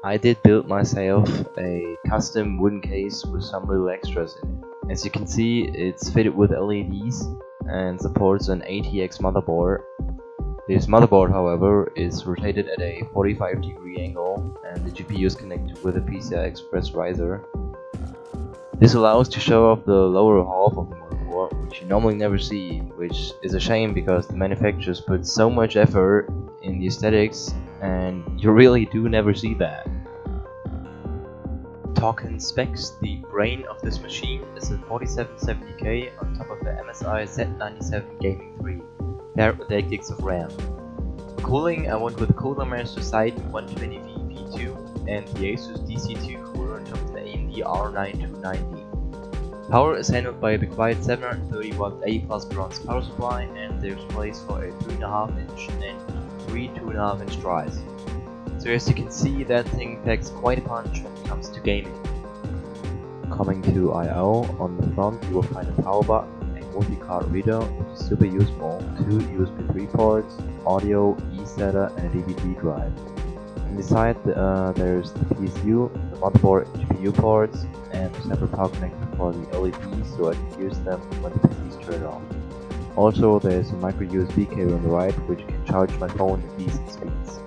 I did build myself a custom wooden case with some little extras in it. As you can see, it's fitted with LEDs and supports an ATX motherboard. This motherboard, however, is rotated at a 45-degree angle and the GPU is connected with a PCI Express riser. This allows to show off the lower half of the motherboard, which you normally never see, which is a shame because the manufacturers put so much effort in the aesthetics and you really do never see that. Talkin specs: the brain of this machine is a 4770K on top of the MSI Z97 Gaming 3, paired with 8 gigs of RAM. For cooling, I went with the Cooler Master seidon 120V P2 and the asus dcII cooler on top of the AMD R9 290. Power is handled by a bequiet 730W A+ bronze power supply, and there's place for a 3.5-inch and 3 2.5-inch drives. So as you can see, that thing packs quite a punch when it comes to gaming. Coming to I/O, on the front you will find a power button, a multi-card reader which is super useful, 2 USB 3 ports, audio, eSATA and a DVD drive. Inside there's the PSU, the motherboard and GPU ports, and a separate power connector for the LEDs so I can use them when the PC is turned off. Also there's a micro USB cable on the right which can charge my phone at decent speeds.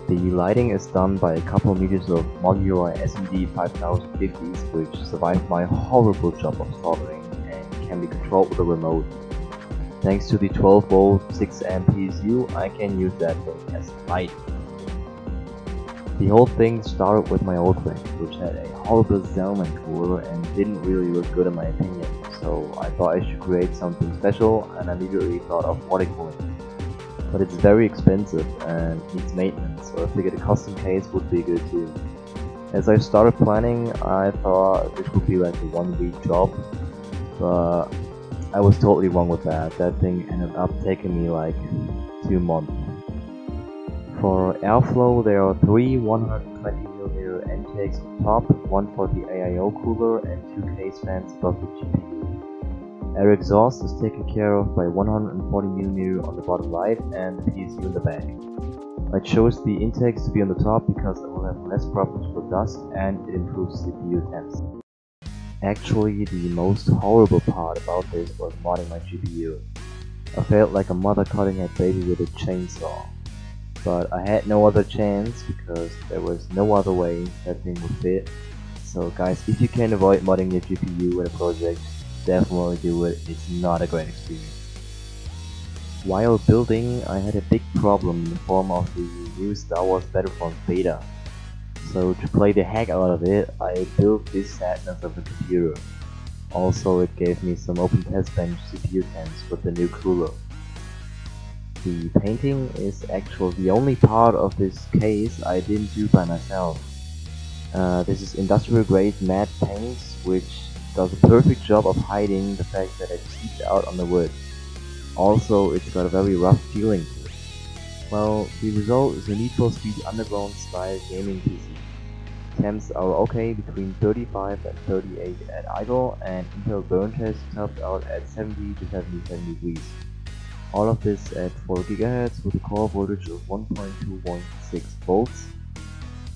The lighting is done by a couple meters of modular SMD 5050s which survived my horrible job of soldering and can be controlled with a remote. Thanks to the 12V 6A PSU, I can use that thing as light. The whole thing started with my old rig, which had a horrible Zellman cooler and didn't really look good in my opinion, so I thought I should create something special and immediately thought of water cooling. But it's very expensive and needs maintenance, so I figured a custom case would be good too. As I started planning, I thought this would be like a 1-week job, but I was totally wrong with that. That thing ended up taking me like 2 months. For airflow, there are 3 120mm intakes on top, 1 for the AIO cooler and 2 case fans above the GPU. Air exhaust is taken care of by 140mm on the bottom right and the PSU in the back. I chose the intakes to be on the top because I will have less problems with dust and it improves CPU temps. Actually, the most horrible part about this was modding my GPU. I felt like a mother cutting her baby with a chainsaw. But I had no other chance because there was no other way that thing would fit. So guys, if you can avoid modding your GPU in a project, definitely do it. It's not a great experience. While building, I had a big problem in the form of the new Star Wars Battlefront beta. So to play the heck out of it, I built this sadness of a computer. Also, it gave me some open test bench CPU temps with the new cooler. The painting is actually the only part of this case I didn't do by myself. This is industrial grade matte paints which does a perfect job of hiding the fact that it seeped out on the wood. Also, it's got a very rough feeling to it. Well, the result is a Need for Speed Underground style gaming PC. Temps are okay between 35 and 38 at idle, and Intel burn test topped out at 70 to 77 degrees. All of this at 4 GHz with a core voltage of 1.216 volts.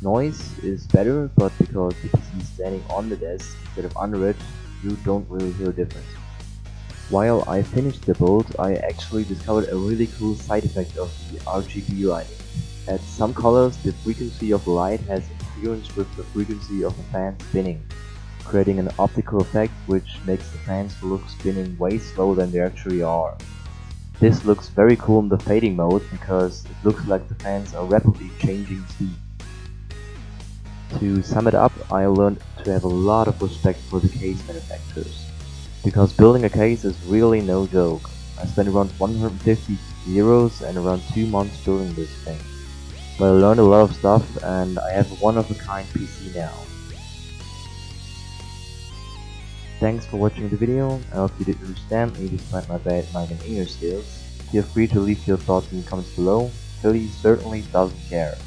Noise is better, but because the PC is standing on the desk instead of under it, you don't really hear a difference. While I finished the build, I actually discovered a really cool side effect of the RGB lighting. At some colors, the frequency of the light has interference with the frequency of the fan spinning, creating an optical effect which makes the fans look spinning way slower than they actually are. This looks very cool in the fading mode because it looks like the fans are rapidly changing speed. To sum it up, I learned to have a lot of respect for the case manufacturers, because building a case is really no joke. I spent around 150 euros and around 2 months building this thing. But I learned a lot of stuff and I have a one-of-a-kind PC now. Thanks for watching the video. I hope you did understand me despite my bad mic and English skills. Feel free to leave your thoughts in the comments below. Philly certainly doesn't care.